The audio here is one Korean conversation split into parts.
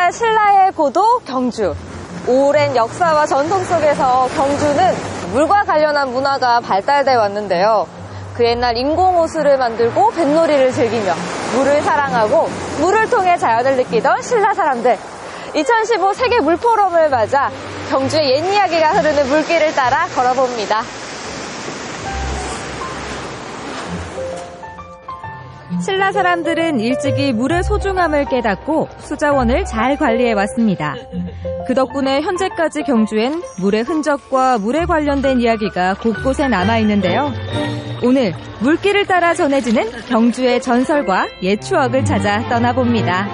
옛날 신라의 고도 경주. 오랜 역사와 전통 속에서 경주는 물과 관련한 문화가 발달돼 왔는데요. 그 옛날 인공호수를 만들고 뱃놀이를 즐기며 물을 사랑하고 물을 통해 자연을 느끼던 신라 사람들. 2015 세계 물포럼을 맞아 경주의 옛 이야기가 흐르는 물길을 따라 걸어봅니다. 신라 사람들은 일찍이 물의 소중함을 깨닫고 수자원을 잘 관리해왔습니다. 그 덕분에 현재까지 경주엔 물의 흔적과 물에 관련된 이야기가 곳곳에 남아있는데요. 오늘 물길을 따라 전해지는 경주의 전설과 옛 추억을 찾아 떠나봅니다.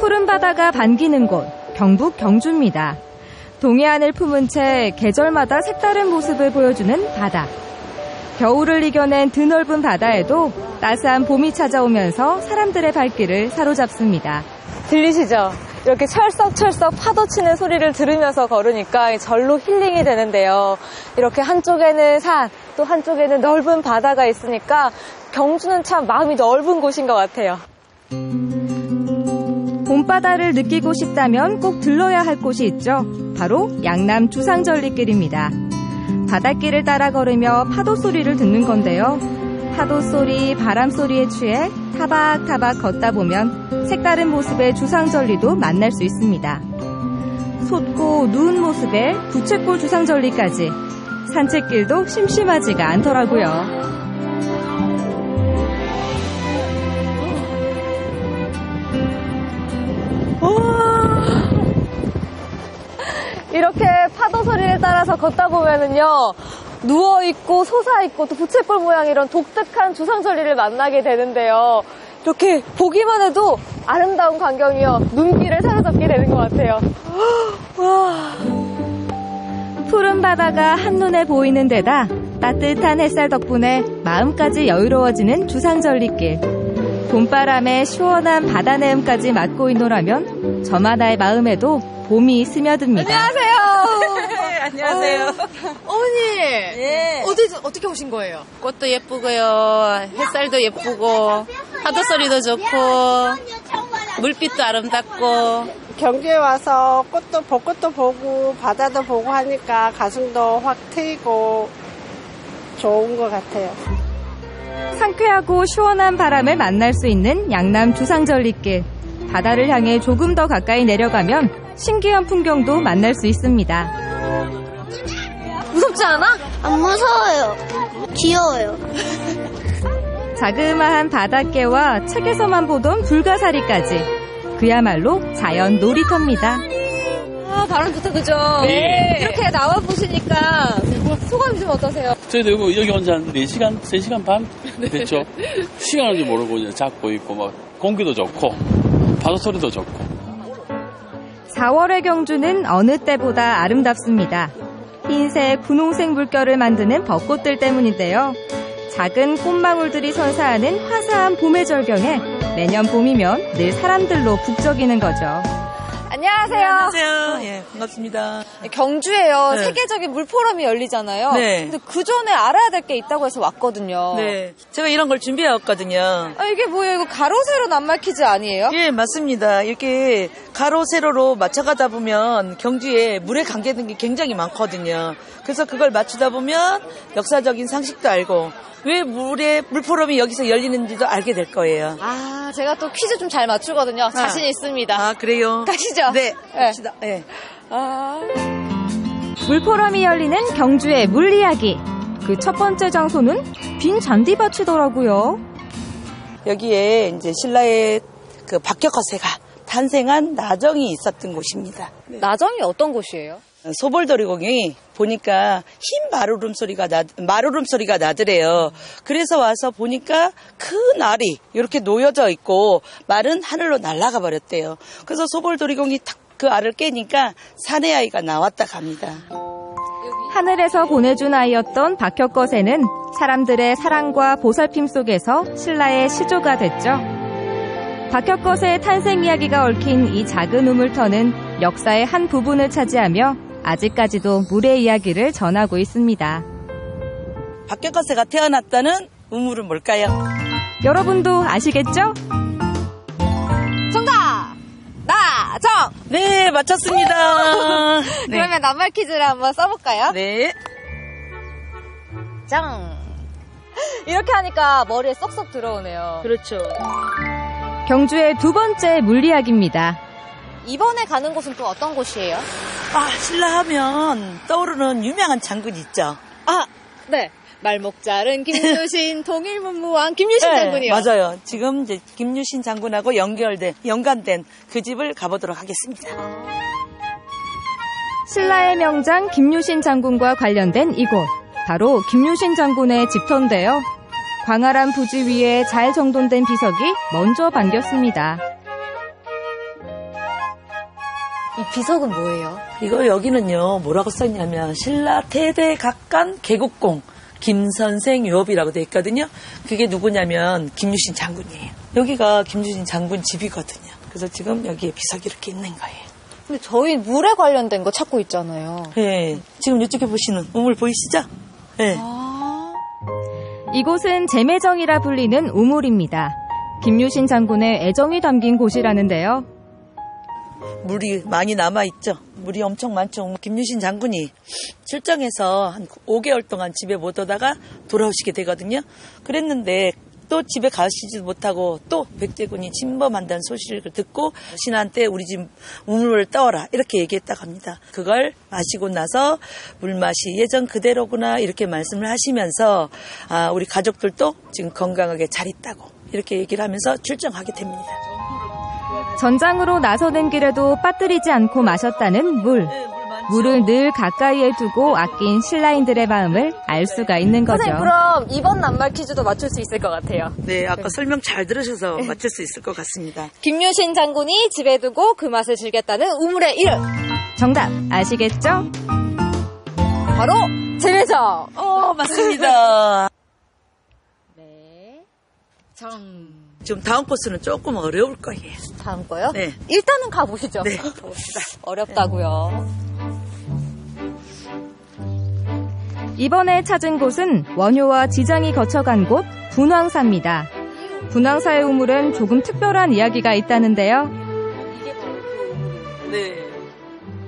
푸른 바다가 반기는 곳, 경북 경주입니다. 동해안을 품은 채 계절마다 색다른 모습을 보여주는 바다. 겨울을 이겨낸 드넓은 바다에도 따스한 봄이 찾아오면서 사람들의 발길을 사로잡습니다. 들리시죠? 이렇게 철썩철썩 파도 치는 소리를 들으면서 걸으니까 절로 힐링이 되는데요. 이렇게 한쪽에는 산, 또 한쪽에는 넓은 바다가 있으니까 경주는 참 마음이 넓은 곳인 것 같아요. 봄바다를 느끼고 싶다면 꼭 들러야 할 곳이 있죠. 바로 양남 주상절리길입니다. 바닷길을 따라 걸으며 파도 소리를 듣는 건데요. 파도 소리, 바람 소리에 취해 타박타박 걷다 보면 색다른 모습의 주상절리도 만날 수 있습니다. 솟고 누운 모습의 부채꼴 주상절리까지 산책길도 심심하지가 않더라고요. 이렇게 파도 소리를 따라서 걷다 보면은요, 누워있고 솟아있고 또 부채꼴 모양 이런 독특한 주상절리를 만나게 되는데요. 이렇게 보기만 해도 아름다운 광경이요, 눈길을 사로잡게 되는 것 같아요. 와. 푸른 바다가 한눈에 보이는 데다 따뜻한 햇살 덕분에 마음까지 여유로워지는 주상절리길. 봄바람에 시원한 바다 내음까지 맡고 있노라면 저마다의 마음에도 봄이 스며듭니다. 안녕하세요. 네, 안녕하세요. 어머니, 예. 어떻게 오신 거예요? 꽃도 예쁘고요. 햇살도 예쁘고 파도 소리도 좋고 물빛도 아름답고. 경주에 와서 벚꽃도 보고 바다도 보고 하니까 가슴도 확 트이고 좋은 것 같아요. 상쾌하고 시원한 바람을 만날 수 있는 양남 주상절리길. 바다를 향해 조금 더 가까이 내려가면 신기한 풍경도 만날 수 있습니다. 무섭지 않아? 안 무서워요. 귀여워요. 자그마한 바닷개와 책에서만 보던 불가사리까지. 그야말로 자연 놀이터입니다. 아, 바람 좋다, 그죠? 네. 이렇게 나와보시니까 소감이 좀 어떠세요? 저희도 여기 온 지 한 4시간, 3시간 반 됐죠. 시간을 좀 모르고 이제 잡고 있고, 막 공기도 좋고, 파도 소리도 좋고. 4월의 경주는 어느 때보다 아름답습니다. 흰색, 분홍색 물결을 만드는 벚꽃들 때문인데요. 작은 꽃망울들이 선사하는 화사한 봄의 절경에 매년 봄이면 늘 사람들로 북적이는 거죠. 안녕하세요. 네, 안녕하세요. 예, 반갑습니다. 경주에요. 네. 세계적인 물포럼이 열리잖아요. 네. 근데 그 전에 알아야 될 게 있다고 해서 왔거든요. 네, 제가 이런 걸 준비해왔거든요. 아, 이게 뭐예요? 이거 가로 세로 낱말 퀴즈 아니에요? 예, 맞습니다. 이렇게 가로 세로로 맞춰가다 보면 경주에 물에 관계된 게 굉장히 많거든요. 그래서 그걸 맞추다 보면 역사적인 상식도 알고 왜 물포럼이 여기서 열리는지도 알게 될 거예요. 아, 제가 또 퀴즈 좀 잘 맞추거든요. 자신 있습니다. 아, 그래요? 가시죠. 네, 갑시다. 네. 물포럼이 열리는 경주의 물 이야기. 그 첫 번째 장소는 빈 잔디밭이더라고요. 여기에 이제 신라의 그 박혁거세가 탄생한 나정이 있었던 곳입니다. 네. 나정이 어떤 곳이에요? 소벌도리공이 보니까 흰 마루름 소리가 나더래요. 그래서 와서 보니까 큰 알이 이렇게 놓여져 있고 말은 하늘로 날아가 버렸대요. 그래서 소벌도리공이 탁 그 알을 깨니까 사내 아이가 나왔다 갑니다. 하늘에서 보내준 아이였던 박혁거세는 사람들의 사랑과 보살핌 속에서 신라의 시조가 됐죠. 박혁거세의 탄생 이야기가 얽힌 이 작은 우물터는 역사의 한 부분을 차지하며 아직까지도 물의 이야기를 전하고 있습니다. 박혁거세가 태어났다는 우물은 뭘까요? 여러분도 아시겠죠? 정답! 나정! 네, 맞췄습니다. 네. 그러면 낱말 퀴즈를 한번 써볼까요? 네. 짱! 이렇게 하니까 머리에 쏙쏙 들어오네요. 그렇죠. 경주의 두 번째 물리학입니다. 이번에 가는 곳은 또 어떤 곳이에요? 아, 신라 하면 떠오르는 유명한 장군 있죠? 아, 네. 말목자른 김유신, 통일문무왕 김유신 장군이요. 맞아요. 지금 이제 김유신 장군하고 연관된 그 집을 가보도록 하겠습니다. 신라의 명장 김유신 장군과 관련된 이곳. 바로 김유신 장군의 집터인데요. 광활한 부지 위에 잘 정돈된 비석이 먼저 반겼습니다. 이 비석은 뭐예요? 이거 여기는요, 뭐라고 써있냐면, 신라 태대각간 개국공 김선생 유업이라고 돼 있거든요. 그게 누구냐면, 김유신 장군이에요. 여기가 김유신 장군 집이거든요. 그래서 지금 여기에 비석이 이렇게 있는 거예요. 근데 저희 물에 관련된 거 찾고 있잖아요. 네. 지금 이쪽에 보시는 우물 보이시죠? 네. 이곳은 제매정이라 불리는 우물입니다. 김유신 장군의 애정이 담긴 곳이라는데요. 물이 많이 남아있죠. 물이 엄청 많죠. 김유신 장군이 출정해서 한 5개월 동안 집에 못 오다가 돌아오시게 되거든요. 그랬는데 또 집에 가시지도 못하고 또 백제군이 침범한다는 소식을 듣고 신한테 우리 집 우물을 떠오라 이렇게 얘기했다고 합니다. 그걸 마시고 나서 물맛이 예전 그대로구나 이렇게 말씀을 하시면서 아, 우리 가족들도 지금 건강하게 잘 있다고 이렇게 얘기를 하면서 출정하게 됩니다. 전장으로 나서는 길에도 빠뜨리지 않고 마셨다는 물. 물을 늘 가까이에 두고 아낀 신라인들의 마음을 알 수가 있는 거죠. 선생님, 그럼 이번 낱말 퀴즈도 맞출 수 있을 것 같아요. 네, 아까 설명 잘 들으셔서 맞출 수 있을 것 같습니다. 김유신 장군이 집에 두고 그 맛을 즐겼다는 우물의 이름. 정답 아시겠죠? 바로 제매정. 맞습니다. 네. 지금 다음 코스는 조금 어려울 거예요. 다음 거요? 네. 일단은 가보시죠. 네, 가봅시다. 어렵다고요. 이번에 찾은 곳은 원효와 지장이 거쳐간 곳 분황사입니다. 분황사의 우물엔 조금 특별한 이야기가 있다는데요. 네.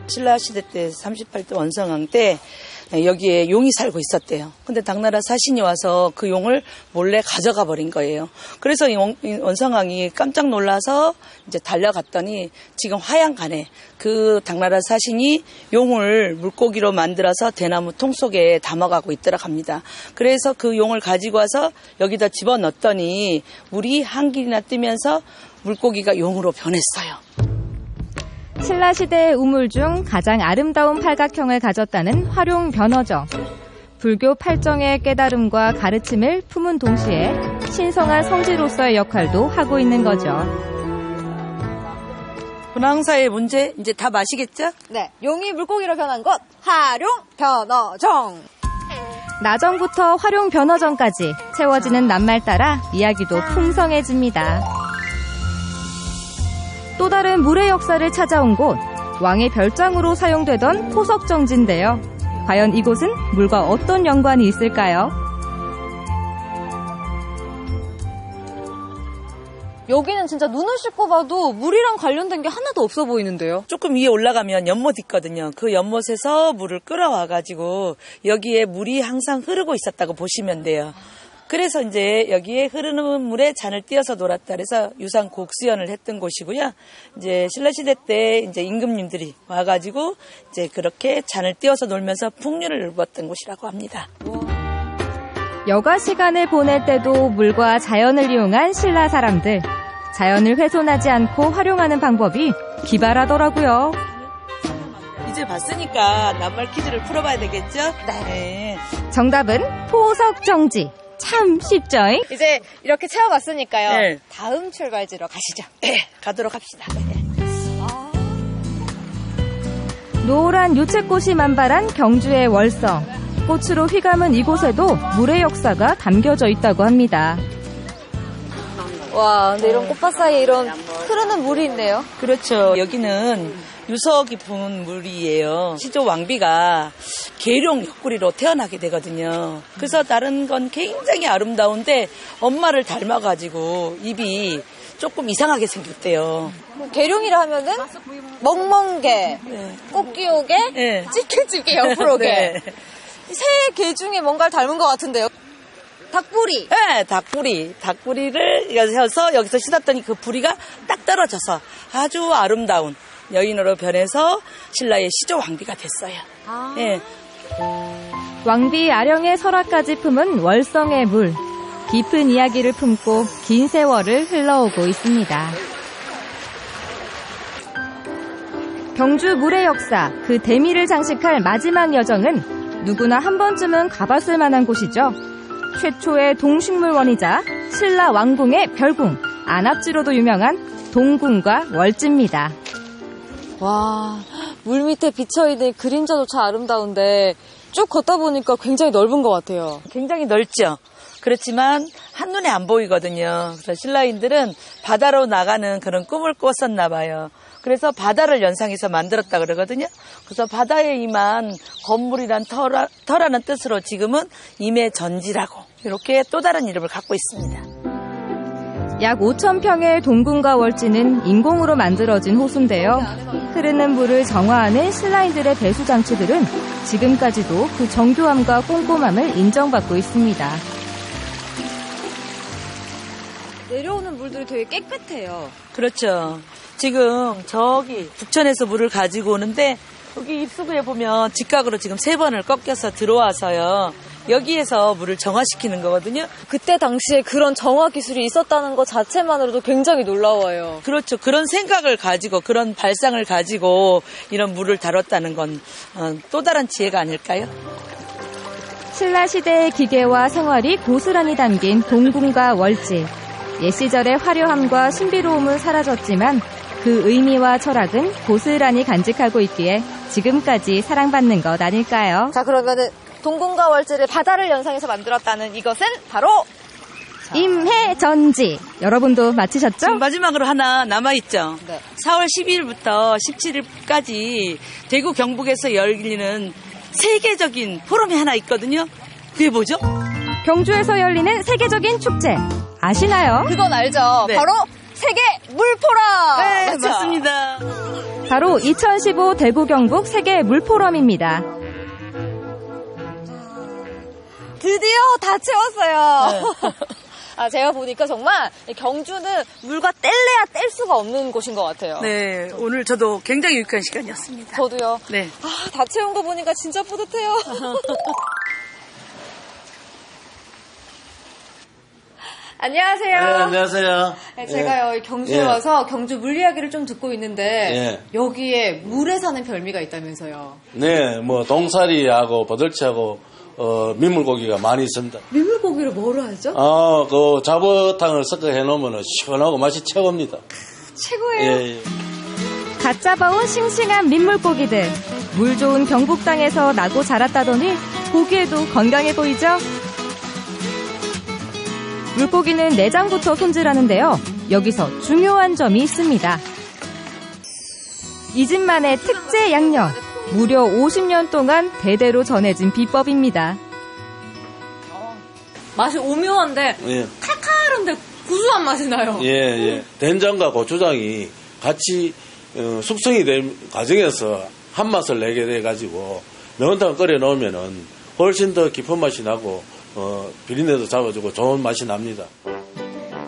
신라 시대 때 38대 원성왕 때 여기에 용이 살고 있었대요. 근데 당나라 사신이 와서 그 용을 몰래 가져가 버린 거예요. 그래서 원성왕이 깜짝 놀라서 이제 달려갔더니 지금 화양간에 그 당나라 사신이 용을 물고기로 만들어서 대나무 통 속에 담아가고 있더라 합니다. 그래서 그 용을 가지고 와서 여기다 집어넣었더니 물이 한 길이나 뜨면서 물고기가 용으로 변했어요. 신라시대의 우물 중 가장 아름다운 팔각형을 가졌다는 활용변어정. 불교 팔정의 깨달음과 가르침을 품은 동시에 신성한 성지로서의 역할도 하고 있는 거죠. 분황사의 문제 이제 다 마시겠죠? 네. 용이 물고기로 변한 곳 활용변어정. 나정부터 활용변어정까지 채워지는 낱말 따라 이야기도 풍성해집니다. 또 다른 물의 역사를 찾아온 곳, 왕의 별장으로 사용되던 토석정지인데요. 과연 이곳은 물과 어떤 연관이 있을까요? 여기는 진짜 눈을 씻고 봐도 물이랑 관련된 게 하나도 없어 보이는데요. 조금 위에 올라가면 연못 있거든요. 그 연못에서 물을 끌어와가지고 여기에 물이 항상 흐르고 있었다고 보시면 돼요. 그래서 이제 여기에 흐르는 물에 잔을 띄어서 놀았다. 그래서 유상 곡수연을 했던 곳이고요. 이제 신라시대 때 이제 임금님들이 와가지고 이제 그렇게 잔을 띄어서 놀면서 풍류를 누렸던 곳이라고 합니다. 여가 시간을 보낼 때도 물과 자연을 이용한 신라 사람들. 자연을 훼손하지 않고 활용하는 방법이 기발하더라고요. 이제 봤으니까 낱말 퀴즈를 풀어봐야 되겠죠? 네. 정답은 토석정지. 참 쉽죠? 이제 이렇게 채워봤으니까요. 네. 다음 출발지로 가시죠. 네, 가도록 합시다. 노란 유채꽃이 만발한 경주의 월성. 꽃으로 휘감은 이곳에도 물의 역사가 담겨져 있다고 합니다. 와, 근데 이런 꽃밭 사이에 이런 흐르는 물이 있네요. 그렇죠. 여기는 유서 깊은 물이에요. 시조 왕비가 계룡 옆구리로 태어나게 되거든요. 그래서 다른 건 굉장히 아름다운데 엄마를 닮아가지고 입이 조금 이상하게 생겼대요. 계룡이라 하면은 멍멍개, 네. 꽃기오개, 네. 찌개찌개 옆으로개. 네. 세 개 중에 뭔가를 닮은 것 같은데요. 닭부리. 네, 닭부리를 해서 여기서 씻었더니 그 부리가 딱 떨어져서 아주 아름다운 여인으로 변해서 신라의 시조 왕비가 됐어요. 네. 왕비 아령의 설화까지 품은 월성의 물. 깊은 이야기를 품고 긴 세월을 흘러오고 있습니다. 경주 물의 역사, 그 대미를 장식할 마지막 여정은 누구나 한 번쯤은 가봤을 만한 곳이죠. 최초의 동식물원이자 신라 왕궁의 별궁, 안압지로도 유명한 동궁과 월지입니다. 와, 물 밑에 비쳐있는 그림자조차 아름다운데 쭉 걷다 보니까 굉장히 넓은 것 같아요. 굉장히 넓죠. 그렇지만 한눈에 안 보이거든요. 그래서 신라인들은 바다로 나가는 그런 꿈을 꿨었나 봐요. 그래서 바다를 연상해서 만들었다 그러거든요. 그래서 바다에 임한 건물이란 터라는 뜻으로 지금은 임해전지라고 이렇게 또 다른 이름을 갖고 있습니다. 약 5,000평의 동궁과 월지는 인공으로 만들어진 호수인데요. 흐르는 물을 정화하는 신라인들의 배수 장치들은 지금까지도 그 정교함과 꼼꼼함을 인정받고 있습니다. 내려오는 물들이 되게 깨끗해요. 그렇죠. 지금 저기 북천에서 물을 가지고 오는데 여기 입수구에 보면 직각으로 지금 3번을 꺾여서 들어와서요. 여기에서 물을 정화시키는 거거든요. 그때 당시에 그런 정화 기술이 있었다는 것 자체만으로도 굉장히 놀라워요. 그렇죠. 그런 생각을 가지고 그런 발상을 가지고 이런 물을 다뤘다는 건 또 다른 지혜가 아닐까요? 신라 시대의 기계와 생활이 고스란히 담긴 동궁과 월지. 옛 시절의 화려함과 신비로움은 사라졌지만 그 의미와 철학은 고스란히 간직하고 있기에 지금까지 사랑받는 것 아닐까요? 자, 그러면은 동궁과 월지를 바다를 연상해서 만들었다는 이것은 바로 임해전지. 여러분도 맞히셨죠? 지금 마지막으로 하나 남아있죠. 네. 4월 12일부터 17일까지 대구 경북에서 열리는 세계적인 포럼이 하나 있거든요. 그게 뭐죠? 경주에서 열리는 세계적인 축제. 아시나요? 그건 알죠. 네. 바로 세계 물포럼. 네, 맞죠? 맞습니다. 바로 2015 대구 경북 세계 물포럼입니다. 드디어 다 채웠어요. 네. 아, 제가 보니까 정말 경주는 물과 뗄래야 뗄 수가 없는 곳인 것 같아요. 네, 오늘 저도 굉장히 유익한 시간이었습니다. 저도요. 네. 아, 다 채운 거 보니까 진짜 뿌듯해요. 안녕하세요. 네, 안녕하세요. 네, 제가요, 경주에 와서 경주 물 이야기를 좀 듣고 있는데 여기에 물에 사는 별미가 있다면서요. 네, 뭐 동사리하고 버들치하고 민물고기가 많이 있습니다. 민물고기를 뭐로 하죠? 그 잡어탕을 섞어 해놓으면 시원하고 맛이 최고입니다. 최고예요. 예. 갓 잡아온 싱싱한 민물고기들. 물 좋은 경북 땅에서 나고 자랐다더니 보기에도 건강해 보이죠? 물고기는 내장부터 손질하는데요. 여기서 중요한 점이 있습니다. 이 집만의 특제 양념. 무려 50년 동안 대대로 전해진 비법입니다. 맛이 오묘한데 예. 칼칼한데 구수한 맛이 나요. 예. 된장과 고추장이 같이 숙성이 된 과정에서 한 맛을 내게 돼가지고 매운탕을 끓여 놓으면은 훨씬 더 깊은 맛이 나고 비린내도 잡아주고 좋은 맛이 납니다.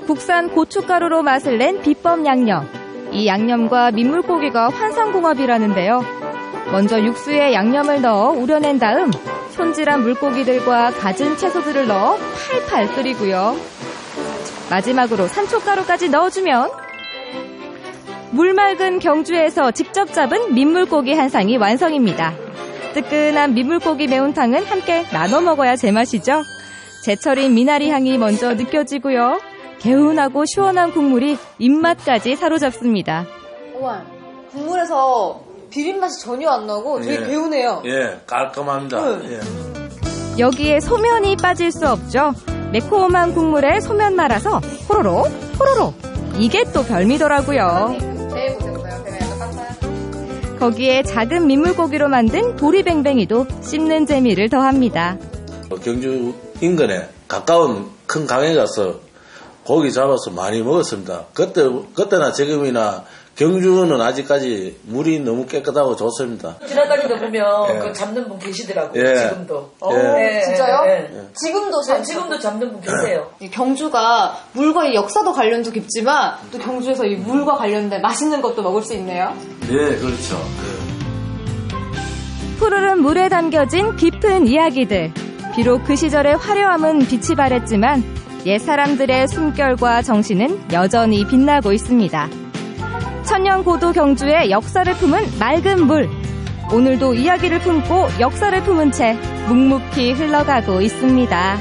국산 고춧가루로 맛을 낸 비법 양념. 이 양념과 민물고기가 환상궁합이라는데요. 먼저 육수에 양념을 넣어 우려낸 다음 손질한 물고기들과 갖은 채소들을 넣어 팔팔 끓이고요. 마지막으로 산초가루까지 넣어주면 물맑은 경주에서 직접 잡은 민물고기 한 상이 완성입니다. 뜨끈한 민물고기 매운탕은 함께 나눠 먹어야 제맛이죠. 제철인 미나리 향이 먼저 느껴지고요. 개운하고 시원한 국물이 입맛까지 사로잡습니다. 우와, 국물에서 비린맛이 전혀 안 나고 되게 개운해요. 예, 깔끔합니다. 네. 예. 여기에 소면이 빠질 수 없죠. 매콤한 국물에 소면 말아서 호로로 호로로. 이게 또 별미더라고요. 거기에 작은 민물고기로 만든 도리뱅뱅이도 씹는 재미를 더합니다. 경주 인근에 가까운 큰 강에 가서 고기 잡아서 많이 먹었습니다. 그때나 지금이나 경주는 아직까지 물이 너무 깨끗하고 좋습니다. 지나다니다 보면 예. 그 잡는 분 계시더라고요. 예. 지금도. 예. 진짜요? 예. 지금도 잡는 분 계세요. 이 경주가 물과 역사도 관련도 깊지만 또 경주에서 이 물과 관련된 맛있는 것도 먹을 수 있네요. 네, 그렇죠. 푸르른 물에 담겨진 깊은 이야기들. 비록 그 시절의 화려함은 빛이 발했지만 옛 사람들의 숨결과 정신은 여전히 빛나고 있습니다. 천년 고도 경주의 역사를 품은 맑은 물. 오늘도 이야기를 품고 역사를 품은 채 묵묵히 흘러가고 있습니다.